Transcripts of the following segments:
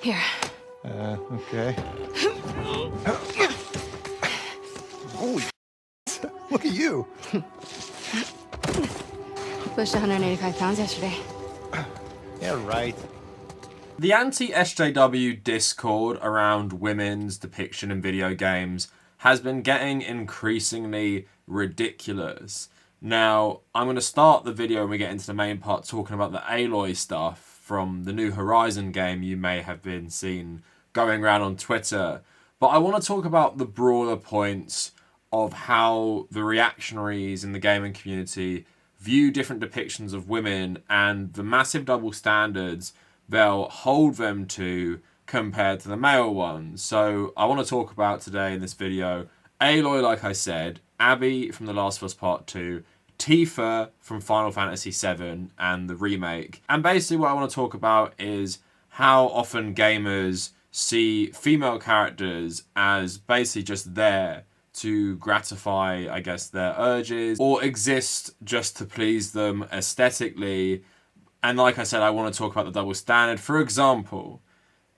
Here. Okay. Holy look at you. Pushed 185 pounds yesterday. Yeah, right. The Anti-SJW Discord around women's depiction in video games has been getting increasingly ridiculous. Now, I'm going to start the video when we get into the main part talking about the Aloy stuff from the new Horizon game you may have been seen going around on Twitter. But I want to talk about the broader points of how the reactionaries in the gaming community view different depictions of women and the massive double standards they'll hold them to compared to the male ones. So I want to talk about today in this video Aloy, like I said, Abby from The Last of Us Part 2, Tifa from Final Fantasy VII and the remake. And basically what I want to talk about is how often gamers see female characters as basically just there to gratify, I guess, their urges or exist just to please them aesthetically. And like I said, I want to talk about the double standard. For example,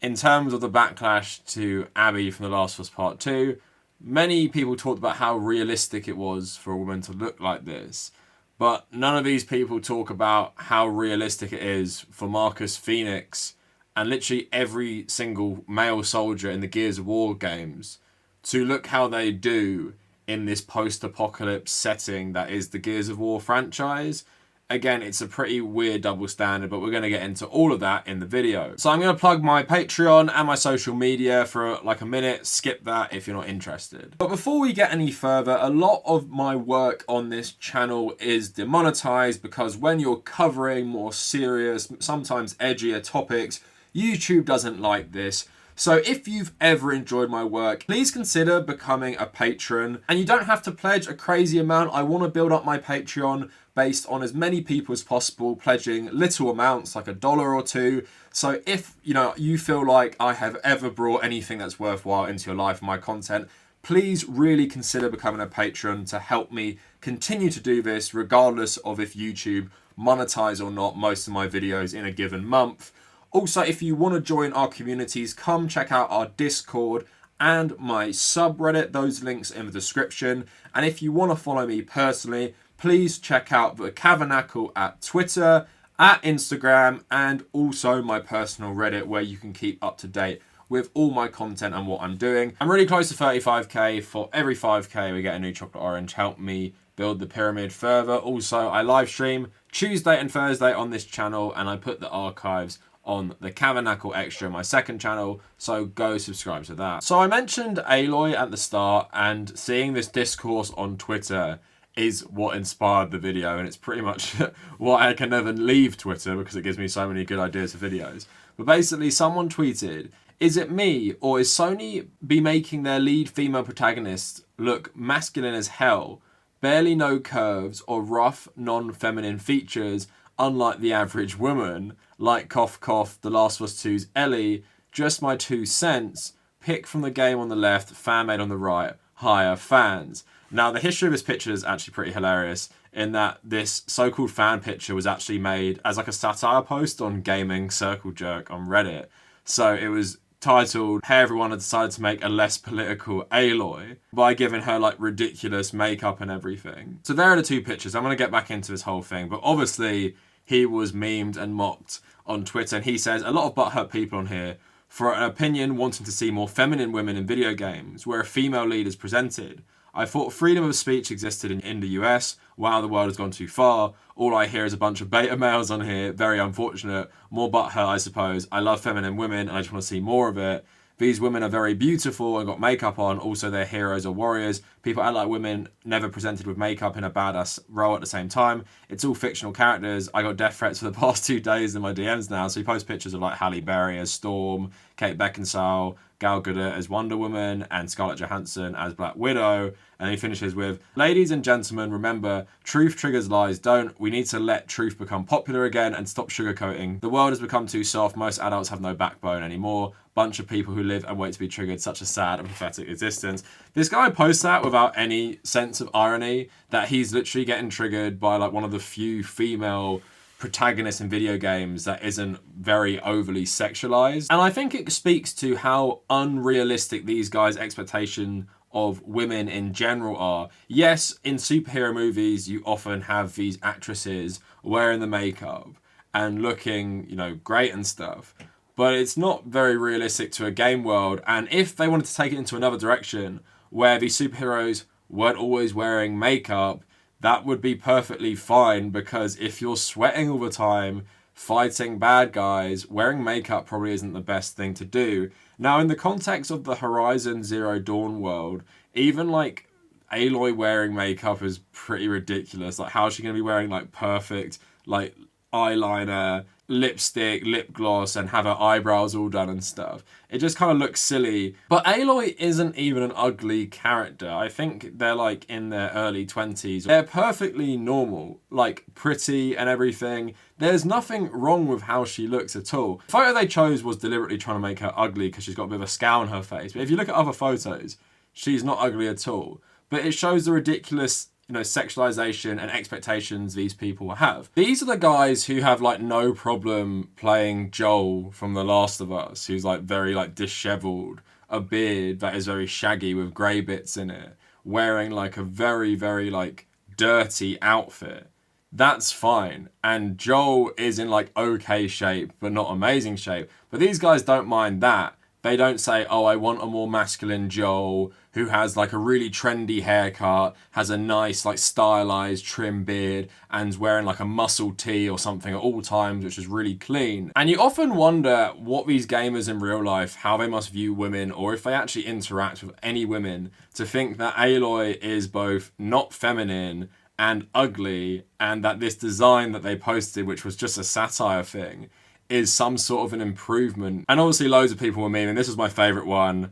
in terms of the backlash to Abby from The Last of Us Part 2, many people talked about how realistic it was for a woman to look like this. But none of these people talk about how realistic it is for Marcus Phoenix and literally every single male soldier in the Gears of War games to look how they do in this post-apocalypse setting that is the Gears of War franchise. Again, it's a pretty weird double standard, but we're going to get into all of that in the video. So I'm going to plug my Patreon and my social media for like a minute. Skip that if you're not interested. But before we get any further, a lot of my work on this channel is demonetized because when you're covering more serious, sometimes edgier topics, YouTube doesn't like this. So if you've ever enjoyed my work, please consider becoming a patron. And you don't have to pledge a crazy amount. I want to build up my Patreon based on as many people as possible pledging little amounts like $1 or $2. So if you feel like I have ever brought anything that's worthwhile into your life and my content, please really consider becoming a patron to help me continue to do this regardless of if YouTube monetize or not most of my videos in a given month. Also, if you want to join our communities, come check out our Discord and my subreddit. Those links in the description. And if you want to follow me personally, please check out the Kavernacle at Twitter, at Instagram, and also my personal Reddit where you can keep up to date with all my content and what I'm doing. I'm really close to 35k. For every 5k we get a new chocolate orange. Help me build the pyramid further. Also, I live stream Tuesday and Thursday on this channel and I put the archives on the Kavernacle Extra, my second channel, so go subscribe to that. So I mentioned Aloy at the start, and seeing this discourse on Twitter is what inspired the video, and it's pretty much why I can never leave Twitter because it gives me so many good ideas for videos. But basically someone tweeted, is it me or is Sony be making their lead female protagonist look masculine as hell, barely no curves or rough non-feminine features unlike the average woman, like cough cough, The Last of Us 2's Ellie, just my 2 cents, pick from the game on the left, fan made on the right, higher fans. Now the history of this picture is actually pretty hilarious in that this so-called fan picture was actually made as like a satire post on Gaming Circle Jerk on Reddit. So it was titled, hey everyone, I decided to make a less political Aloy by giving her like ridiculous makeup and everything. So there are the 2 pictures. I'm going to get back into this whole thing, but obviously he was memed and mocked on Twitter, and he says, a lot of butthurt people on here for an opinion wanting to see more feminine women in video games where a female lead is presented. I thought freedom of speech existed in the US. Wow, the world has gone too far. All I hear is a bunch of beta males on here. Very unfortunate. More butthurt, I suppose. I love feminine women and I just want to see more of it. These women are very beautiful and got makeup on. Also, they're heroes or warriors. People act like women never presented with makeup in a badass role at the same time. It's all fictional characters. I got death threats for the past 2 days in my DMs now. So he posts pictures of like Halle Berry as Storm, Kate Beckinsale, Gal Gadot as Wonder Woman and Scarlett Johansson as Black Widow. And he finishes with, ladies and gentlemen, remember, truth triggers, lies don't. We need to let truth become popular again and stop sugarcoating. The world has become too soft. Most adults have no backbone anymore. Bunch of people who live and wait to be triggered. Such a sad and pathetic existence. This guy posts that without any sense of irony, that he's literally getting triggered by like one of the few female protagonists in video games that isn't very overly sexualized. And I think it speaks to how unrealistic these guys' expectation of women in general are. Yes, in superhero movies, you often have these actresses wearing the makeup and looking, you know, great and stuff. But it's not very realistic to a game world. And if they wanted to take it into another direction, where these superheroes weren't always wearing makeup, that would be perfectly fine, because if you're sweating all the time, fighting bad guys, wearing makeup probably isn't the best thing to do. Now, in the context of the Horizon Zero Dawn world, even like Aloy wearing makeup is pretty ridiculous. Like, how is she going to be wearing like perfect like eyeliner, lipstick, lip gloss, and have her eyebrows all done and stuff? It just kind of looks silly. But Aloy isn't even an ugly character. I think they're like in their early 20s. They're perfectly normal, like pretty and everything. There's nothing wrong with how she looks at all. The photo they chose was deliberately trying to make her ugly because she's got a bit of a scowl on her face. But if you look at other photos, she's not ugly at all. But it shows the ridiculous, you know, sexualization and expectations these people have. These are the guys who have like no problem playing Joel from The Last of Us, who's like very like disheveled, a beard that is very shaggy with grey bits in it, wearing like a very, very like dirty outfit. That's fine. And Joel is in like okay shape, but not amazing shape. But these guys don't mind that. They don't say, oh, I want a more masculine Joel who has like a really trendy haircut, has a nice like stylized trim beard, and's wearing like a muscle tee or something at all times, which is really clean. And you often wonder what these gamers in real life, how they must view women, or if they actually interact with any women, to think that Aloy is both not feminine and ugly, and that this design that they posted, which was just a satire thing, is some sort of an improvement. And obviously loads of people were memeing. This was my favourite one,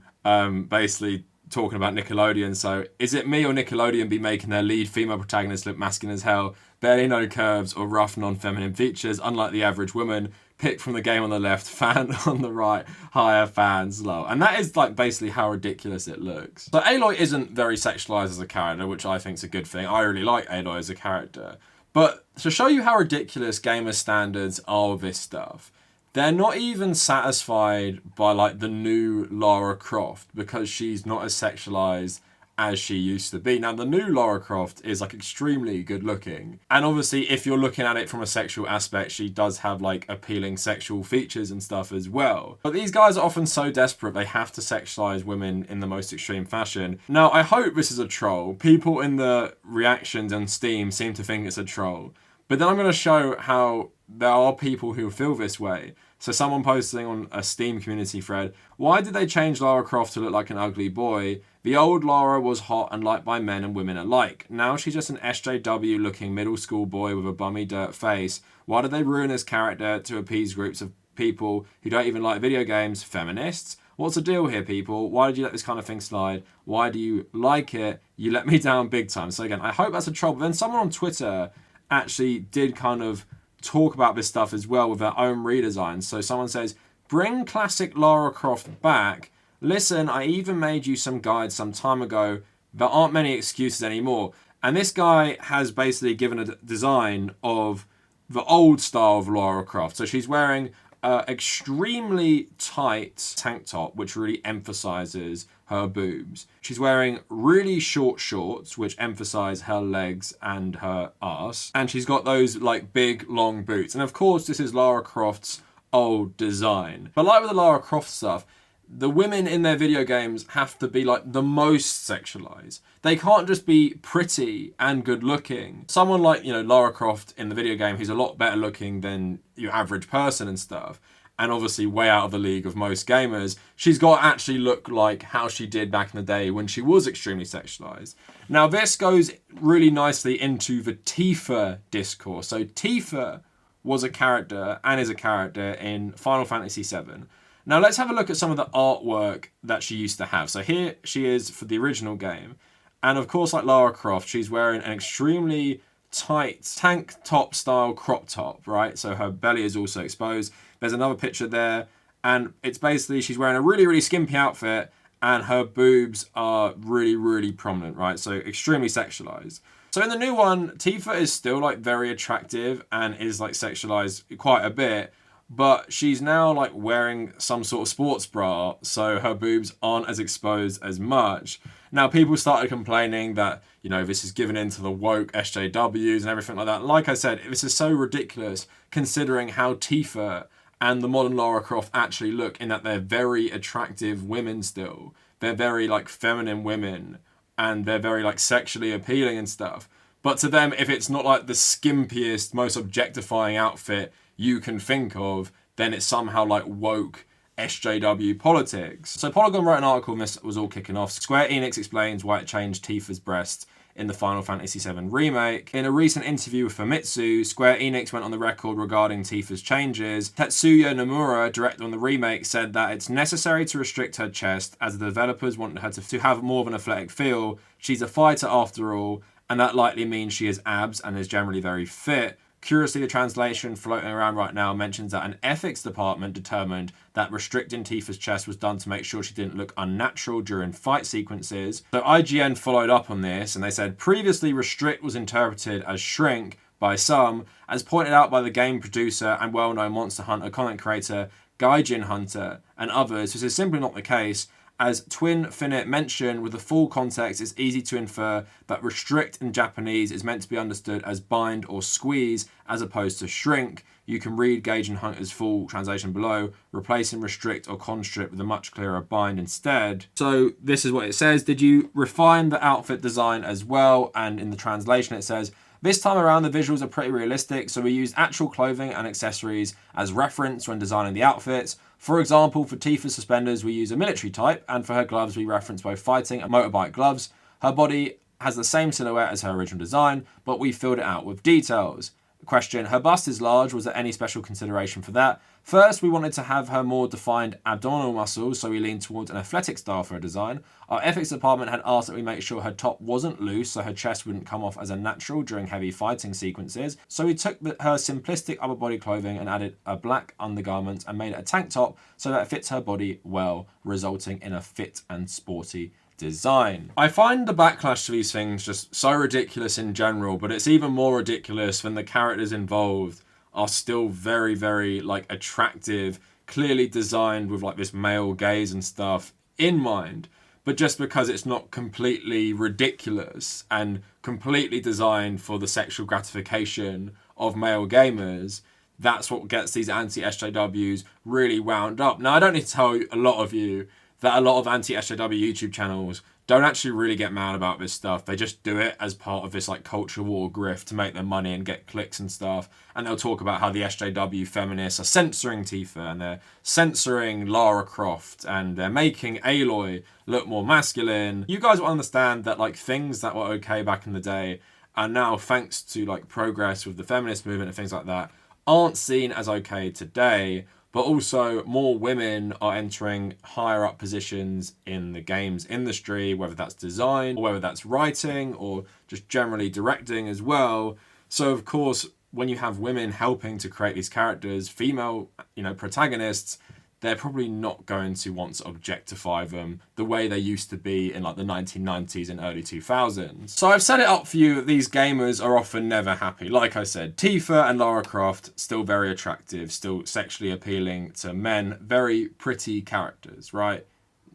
basically talking about Nickelodeon. So, is it me or Nickelodeon be making their lead female protagonist look masculine as hell? Barely no curves or rough non-feminine features, unlike the average woman. Pick from the game on the left, fan on the right, higher, fans low. And that is like basically how ridiculous it looks. So Aloy isn't very sexualized as a character, which I think is a good thing. I really like Aloy as a character. But to show you how ridiculous gamer standards are with this stuff, they're not even satisfied by like the new Lara Croft, because she's not as sexualized as she used to be. Now, the new Lara Croft is like extremely good looking. And obviously, if you're looking at it from a sexual aspect, she does have like appealing sexual features and stuff as well. But these guys are often so desperate, they have to sexualize women in the most extreme fashion. Now, I hope this is a troll. People in the reactions on Steam seem to think it's a troll. But then I'm going to show how there are people who feel this way. So someone posting on a Steam community thread, why did they change Lara Croft to look like an ugly boy? The old Lara was hot and liked by men and women alike. Now she's just an SJW looking middle school boy with a bummy dirt face. Why did they ruin his character to appease groups of people who don't even like video games? Feminists? What's the deal here, people? Why did you let this kind of thing slide? Why do you like it? You let me down big time. So again, I hope that's a troll. But then someone on Twitter actually did kind of talk about this stuff as well with their own redesigns. So someone says, bring classic Lara Croft back. Listen, I even made you some guides some time ago. There aren't many excuses anymore. And this guy has basically given a design of the old style of Lara Croft. So she's wearing an extremely tight tank top, which really emphasizes her boobs. She's wearing really short shorts, which emphasize her legs and her arse. And she's got those like big, long boots. And of course, this is Lara Croft's old design. But like with the Lara Croft stuff, the women in their video games have to be like the most sexualized. They can't just be pretty and good looking. Someone like, you know, Lara Croft in the video game, who's a lot better looking than your average person and stuff, and obviously way out of the league of most gamers, she's got to actually look like how she did back in the day when she was extremely sexualized. Now this goes really nicely into the Tifa discourse. So Tifa was a character and is a character in Final Fantasy VII. Now let's have a look at some of the artwork that she used to have. So here she is for the original game. And of course, like Lara Croft, she's wearing an extremely tight tank top style crop top, right? So her belly is also exposed. There's another picture there. And it's basically, she's wearing a really, really skimpy outfit and her boobs are really, really prominent, right? So extremely sexualized. So in the new one, Tifa is still like very attractive and is like sexualized quite a bit, but she's now like wearing some sort of sports bra, so her boobs aren't as exposed as much. Now people started complaining that, you know, this is given into the woke SJWs and everything like that. Like I said, this is so ridiculous considering how Tifa and the modern Lara Croft actually look, in that they're very attractive women still. They're very like feminine women and they're very like sexually appealing and stuff. But to them, if it's not like the skimpiest, most objectifying outfit you can think of, then it's somehow like woke SJW politics. So Polygon wrote an article when this was all kicking off. Square Enix explains why it changed Tifa's breast in the Final Fantasy VII Remake. In a recent interview with Famitsu, Square Enix went on the record regarding Tifa's changes. Tetsuya Nomura, director on the remake, said that it's necessary to restrict her chest as the developers wanted her to have more of an athletic feel. She's a fighter after all, and that likely means she has abs and is generally very fit. Curiously, the translation floating around right now mentions that an ethics department determined that restricting Tifa's chest was done to make sure she didn't look unnatural during fight sequences. So IGN followed up on this and they said, previously restrict was interpreted as shrink by some, as pointed out by the game producer and well-known Monster Hunter content creator Gaijin Hunter and others. This is simply not the case. As Twin Finite mentioned, with the full context, it's easy to infer that restrict in Japanese is meant to be understood as bind or squeeze, as opposed to shrink. You can read Gaijin Hunter's full translation below, replacing restrict or constrict with a much clearer bind instead. So this is what it says. Did you refine the outfit design as well? And in the translation it says, this time around the visuals are pretty realistic, so we used actual clothing and accessories as reference when designing the outfits. For example, for Tifa's suspenders, we use a military type, and for her gloves, we reference both fighting and motorbike gloves. Her body has the same silhouette as her original design, but we filled it out with details. Question, her bust is large, was there any special consideration for that? First, we wanted to have her more defined abdominal muscles, so we leaned towards an athletic style for her design. Our ethics department had asked that we make sure her top wasn't loose, so her chest wouldn't come off as unnatural during heavy fighting sequences. So we took her simplistic upper body clothing and added a black undergarment and made it a tank top so that it fits her body well, resulting in a fit and sporty design. I find the backlash to these things just so ridiculous in general, but it's even more ridiculous when the characters involved are still very, very like attractive, clearly designed with like this male gaze and stuff in mind. But just because it's not completely ridiculous and completely designed for the sexual gratification of male gamers, that's what gets these anti-SJWs really wound up. Now, I don't need to tell a lot of you that a lot of anti-SJW YouTube channels don't actually really get mad about this stuff. They just do it as part of this like culture war grift to make their money and get clicks and stuff. And they'll talk about how the SJW feminists are censoring Tifa and they're censoring Lara Croft and they're making Aloy look more masculine. You guys will understand that like things that were okay back in the day are now, thanks to like progress with the feminist movement and things like that, aren't seen as okay today. But also more women are entering higher up positions in the games industry, whether that's design or whether that's writing or just generally directing as well. So of course, when you have women helping to create these characters, female, protagonists, they're probably not going to want to objectify them the way they used to be in like the 1990s and early 2000s. So I've set it up for you that these gamers are often never happy. Like I said, Tifa and Lara Croft, still very attractive, still sexually appealing to men, very pretty characters, right?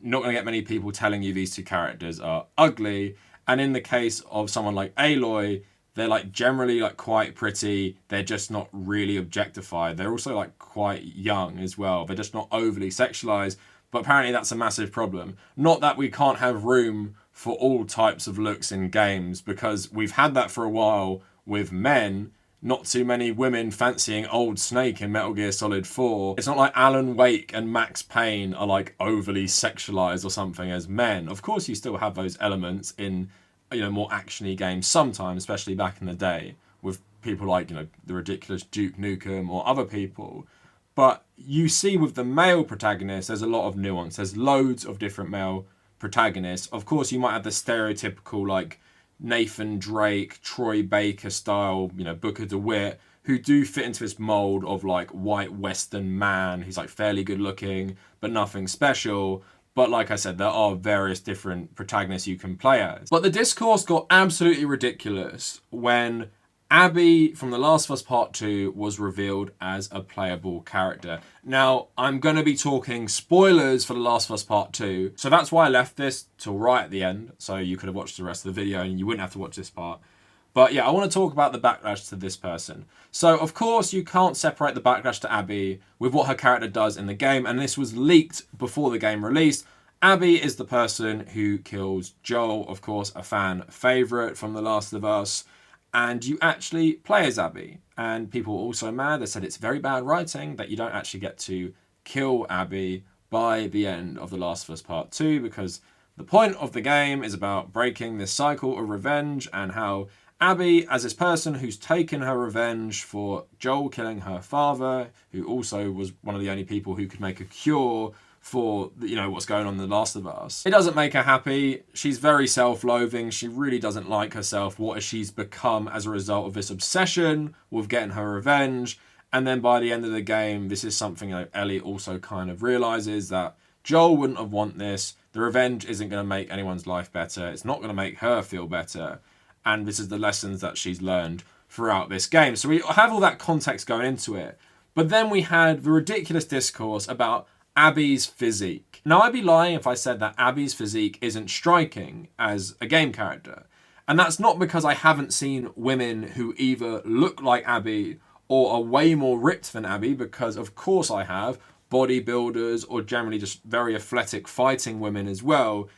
Not going to get many people telling you these two characters are ugly. And in the case of someone like Aloy, they're like generally like quite pretty. They're just not really objectified. They're also like quite young as well. They're just not overly sexualized. But apparently that's a massive problem. Not that we can't have room for all types of looks in games, because we've had that for a while with men. Not too many women fancying old Snake in Metal Gear Solid 4. It's not like Alan Wake and Max Payne are like overly sexualized or something as men. Of course you still have those elements in more actiony games sometimes, especially back in the day with people like, the ridiculous Duke Nukem or other people. But you see with the male protagonists, there's a lot of nuance. There's loads of different male protagonists. Of course, you might have the stereotypical like Nathan Drake, Troy Baker style, you know, Booker DeWitt, who do fit into this mold of like white Western man. He's like fairly good looking, but nothing special. But like I said, there are various different protagonists you can play as. But the discourse got absolutely ridiculous when Abby from The Last of Us Part 2 was revealed as a playable character. Now, I'm going to be talking spoilers for The Last of Us Part 2, so that's why I left this till right at the end, so you could have watched the rest of the video and you wouldn't have to watch this part. But yeah, I want to talk about the backlash to this person. So, of course, you can't separate the backlash to Abby with what her character does in the game, and this was leaked before the game released. Abby is the person who kills Joel, of course, a fan favourite from The Last of Us, and you actually play as Abby. And people were also mad. They said it's very bad writing that you don't actually get to kill Abby by the end of The Last of Us Part 2, because the point of the game is about breaking this cycle of revenge, and how Abby, as this person who's taken her revenge for Joel killing her father, who also was one of the only people who could make a cure for, you know, what's going on in The Last of Us. It doesn't make her happy. She's very self-loathing. She really doesn't like herself. What has she's become as a result of this obsession with getting her revenge? And then by the end of the game, this is something that Ellie also kind of realizes, that Joel wouldn't have want this. The revenge isn't going to make anyone's life better. It's not going to make her feel better. And this is the lessons that she's learned throughout this game. So we have all that context going into it. But then we had the ridiculous discourse about Abby's physique. Now, I'd be lying if I said that Abby's physique isn't striking as a game character. And that's not because I haven't seen women who either look like Abby or are way more ripped than Abby, because of course I have, bodybuilders or generally just very athletic fighting women as well.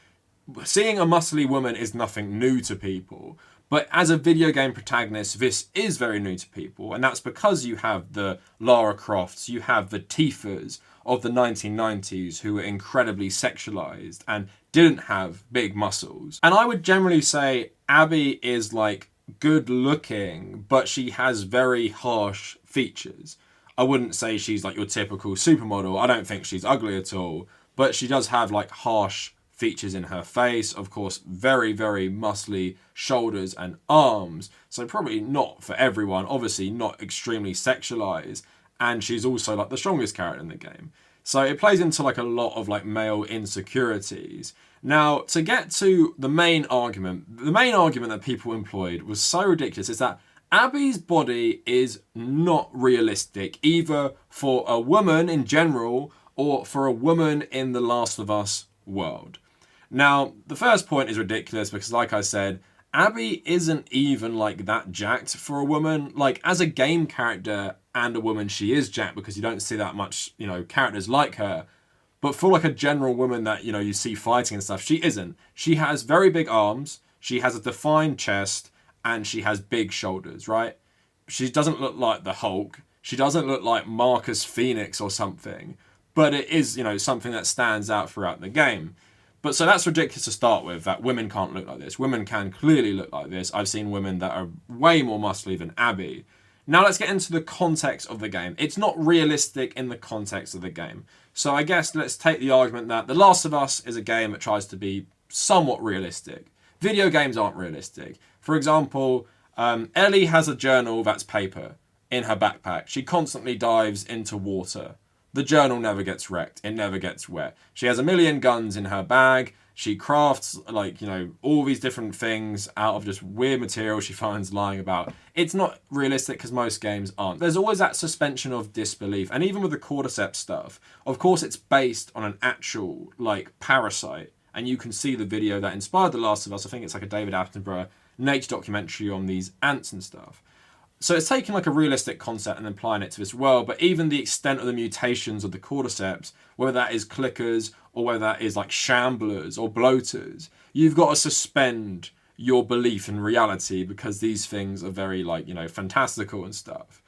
Seeing a muscly woman is nothing new to people. But as a video game protagonist, this is very new to people. And that's because you have the Lara Crofts, you have the Tifas of the 1990s who were incredibly sexualized and didn't have big muscles. And I would generally say Abby is like good looking, but she has very harsh features. I wouldn't say she's like your typical supermodel. I don't think she's ugly at all, but she does have like harsh features in her face. Of course, very, very muscly shoulders and arms. So probably not for everyone, obviously not extremely sexualized. And she's also like the strongest character in the game. So it plays into like a lot of like male insecurities. Now, to get to the main argument that people employed was so ridiculous, is that Abby's body is not realistic, either for a woman in general or for a woman in the Last of Us world. Now, the first point is ridiculous because, like I said, Abby isn't even like that jacked for a woman. Like, as a game character and a woman, she is jacked because you don't see that much, you know, characters like her. But for like a general woman that, you know, you see fighting and stuff, she isn't. She has very big arms, she has a defined chest, and she has big shoulders, right? She doesn't look like the Hulk. She doesn't look like Marcus Phoenix or something. But it is, you know, something that stands out throughout the game. But so that's ridiculous to start with, that women can't look like this. Women can clearly look like this. I've seen women that are way more muscly than Abby. Now let's get into the context of the game. It's not realistic in the context of the game. So I guess let's take the argument that The Last of Us is a game that tries to be somewhat realistic. Video games aren't realistic. For example, Ellie has a journal that's paper in her backpack. She constantly dives into water. The journal never gets wrecked. It never gets wet. She has a million guns in her bag. She crafts, like, you know, all these different things out of just weird material she finds lying about. It's not realistic because most games aren't. There's always that suspension of disbelief. And even with the cordyceps stuff, of course it's based on an actual, like, parasite. And you can see the video that inspired The Last of Us. I think it's like a David Attenborough nature documentary on these ants and stuff. So it's taking like a realistic concept and applying it to this world, but even the extent of the mutations of the cordyceps, whether that is clickers or whether that is like shamblers or bloaters, you've got to suspend your belief in reality because these things are very, like, you know, fantastical and stuff.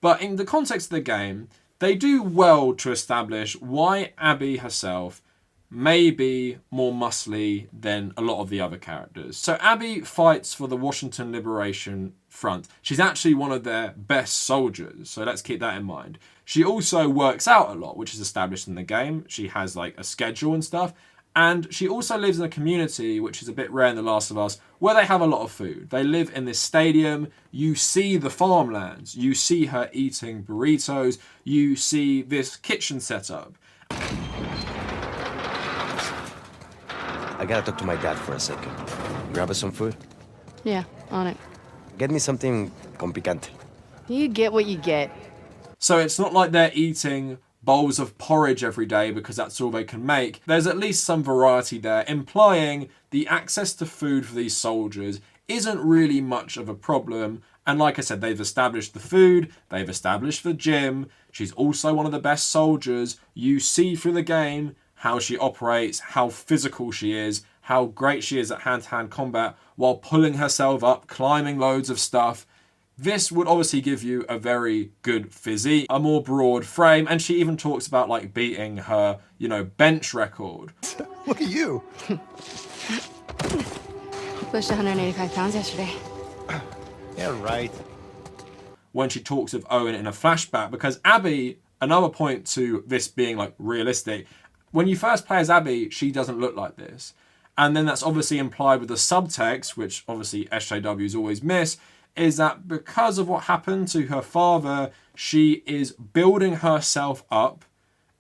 But in the context of the game, they do well to establish why Abby herself may be more muscly than a lot of the other characters. So Abby fights for the Washington Liberation front. She's actually one of their best soldiers, so let's keep that in mind. She also works out a lot, which is established in the game. She has like a schedule and stuff. And she also lives in a community, which is a bit rare in The Last of Us, where they have a lot of food. They live in this stadium. You see the farmlands. You see her eating burritos. You see this kitchen setup. I gotta talk to my dad for a second. Grab us some food? Yeah, on it. Get me something con picante. You get what you get. So it's not like they're eating bowls of porridge every day because that's all they can make. There's at least some variety there, implying the access to food for these soldiers isn't really much of a problem. And like I said, they've established the food, they've established the gym. She's also one of the best soldiers. You see through the game how she operates, how physical she is, how great she is at hand-to-hand combat while pulling herself up, climbing loads of stuff. This would obviously give you a very good physique, a more broad frame, and she even talks about like beating her, bench record. Look at you. Pushed 185 pounds yesterday. Yeah, right. When she talks of Owen in a flashback, because Abby, another point to this being like realistic, when you first play as Abby, she doesn't look like this. And then that's obviously implied with the subtext, which obviously SJWs always miss, is that because of what happened to her father, she is building herself up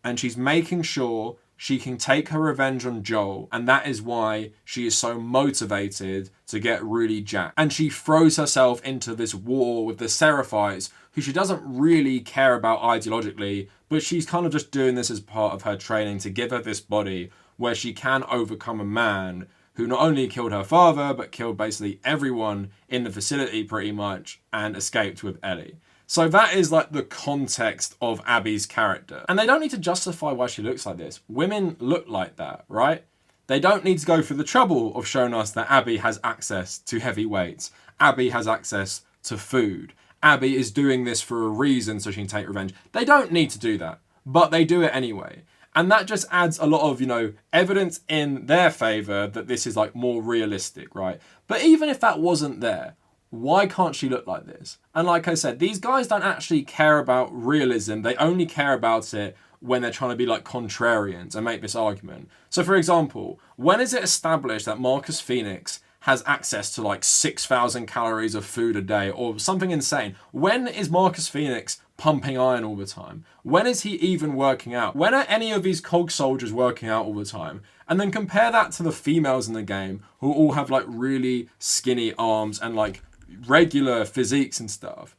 and she's making sure she can take her revenge on Joel. And that is why she is so motivated to get really jacked. And she throws herself into this war with the Seraphites, who she doesn't really care about ideologically, but she's kind of just doing this as part of her training to give her this body where she can overcome a man who not only killed her father, but killed basically everyone in the facility pretty much and escaped with Ellie. So that is like the context of Abby's character. And they don't need to justify why she looks like this. Women look like that, right? They don't need to go through the trouble of showing us that Abby has access to heavy weights. Abby has access to food. Abby is doing this for a reason so she can take revenge. They don't need to do that, but they do it anyway. And that just adds a lot of, evidence in their favor that this is like more realistic, right? But even if that wasn't there, why can't she look like this? And like I said, these guys don't actually care about realism. They only care about it when they're trying to be like contrarians and make this argument. So for example, when is it established that Marcus Phoenix has access to like 6,000 calories of food a day or something insane? When is Marcus Phoenix pumping iron all the time? When is he even working out? When are any of these cog soldiers working out all the time? And then compare that to the females in the game who all have like really skinny arms and like regular physiques and stuff.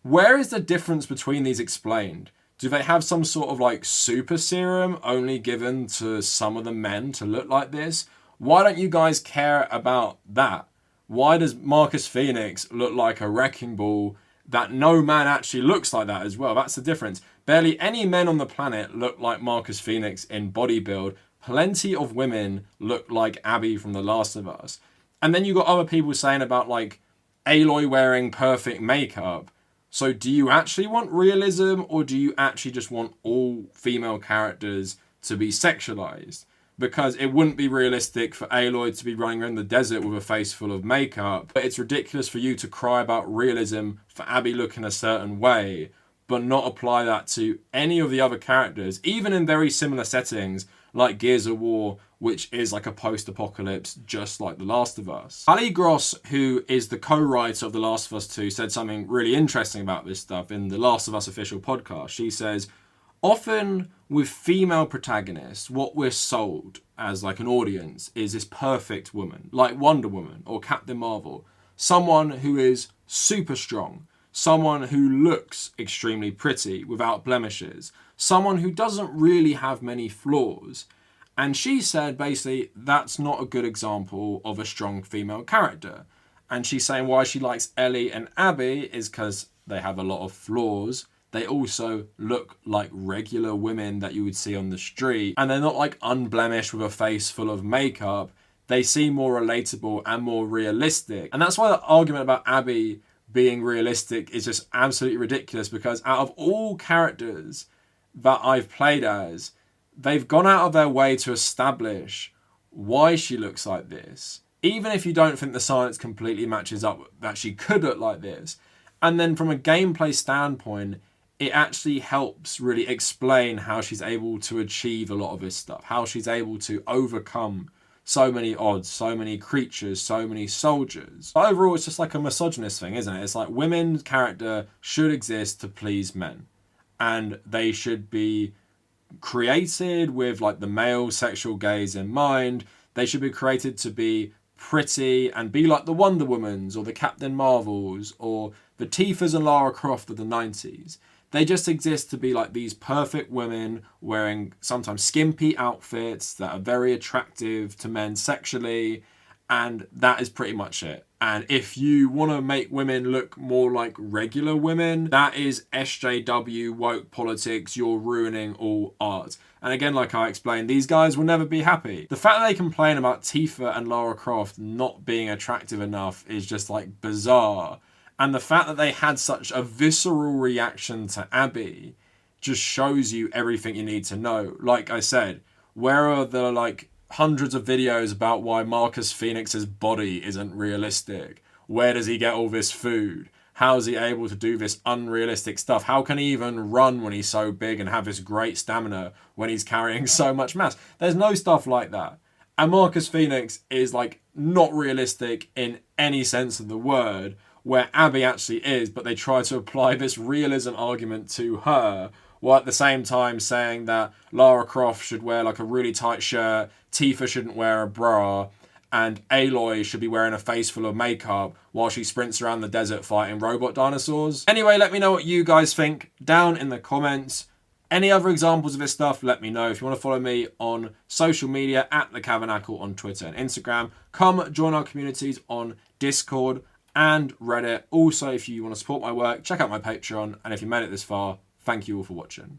Where is the difference between these explained? Do they have some sort of like super serum only given to some of the men to look like this? Why don't you guys care about that? Why does Marcus Phoenix look like a wrecking ball that no man actually looks like that as well? That's the difference. Barely any men on the planet look like Marcus Phoenix in body build. Plenty of women look like Abby from The Last of Us. And then you got other people saying about like Aloy wearing perfect makeup. So do you actually want realism, or do you actually just want all female characters to be sexualized? Because it wouldn't be realistic for Aloy to be running around the desert with a face full of makeup. But it's ridiculous for you to cry about realism for Abby looking a certain way, but not apply that to any of the other characters, even in very similar settings, like Gears of War, which is like a post-apocalypse, just like The Last of Us. Ali Gross, who is the co-writer of The Last of Us 2, said something really interesting about this stuff in the Last of Us official podcast. She says, often with female protagonists, what we're sold as like an audience is this perfect woman, like Wonder Woman or Captain Marvel. Someone who is super strong, someone who looks extremely pretty without blemishes, someone who doesn't really have many flaws. And she said basically that's not a good example of a strong female character. And she's saying why she likes Ellie and Abby is because they have a lot of flaws. They also look like regular women that you would see on the street. And they're not like unblemished with a face full of makeup. They seem more relatable and more realistic. And that's why the argument about Abby being realistic is just absolutely ridiculous, because out of all characters that I've played as, they've gone out of their way to establish why she looks like this even if you don't think the science completely matches up that she could look like this. And then from a gameplay standpoint, it actually helps really explain how she's able to achieve a lot of this stuff, how she's able to overcome so many odds, so many creatures, so many soldiers. But overall, it's just like a misogynist thing, isn't it? It's like women's character should exist to please men, and they should be created with like the male sexual gaze in mind. They should be created to be pretty and be like the Wonder Womans or the Captain Marvels or the Tifas and Lara Croft of the 90s. They just exist to be like these perfect women wearing sometimes skimpy outfits that are very attractive to men sexually, and that is pretty much it. And if you want to make women look more like regular women, that is SJW woke politics. You're ruining all art. And again, like I explained, these guys will never be happy. The fact that they complain about Tifa and Lara Croft not being attractive enough is just like bizarre. And the fact that they had such a visceral reaction to Abby just shows you everything you need to know. Like I said, where are the like hundreds of videos about why Marcus Phoenix's body isn't realistic? Where does he get all this food? How is he able to do this unrealistic stuff? How can he even run when he's so big and have this great stamina when he's carrying so much mass? There's no stuff like that. And Marcus Phoenix is like not realistic in any sense of the word, where Abby actually is, but they try to apply this realism argument to her, while at the same time saying that Lara Croft should wear like a really tight shirt, Tifa shouldn't wear a bra, and Aloy should be wearing a face full of makeup while she sprints around the desert fighting robot dinosaurs. Anyway, let me know what you guys think down in the comments. Any other examples of this stuff, let me know. If you want to follow me on social media, at the Kavernacle on Twitter and Instagram, come join our communities on Discord and Reddit. Also, if you want to support my work, check out my Patreon. And if you made it this far, thank you all for watching.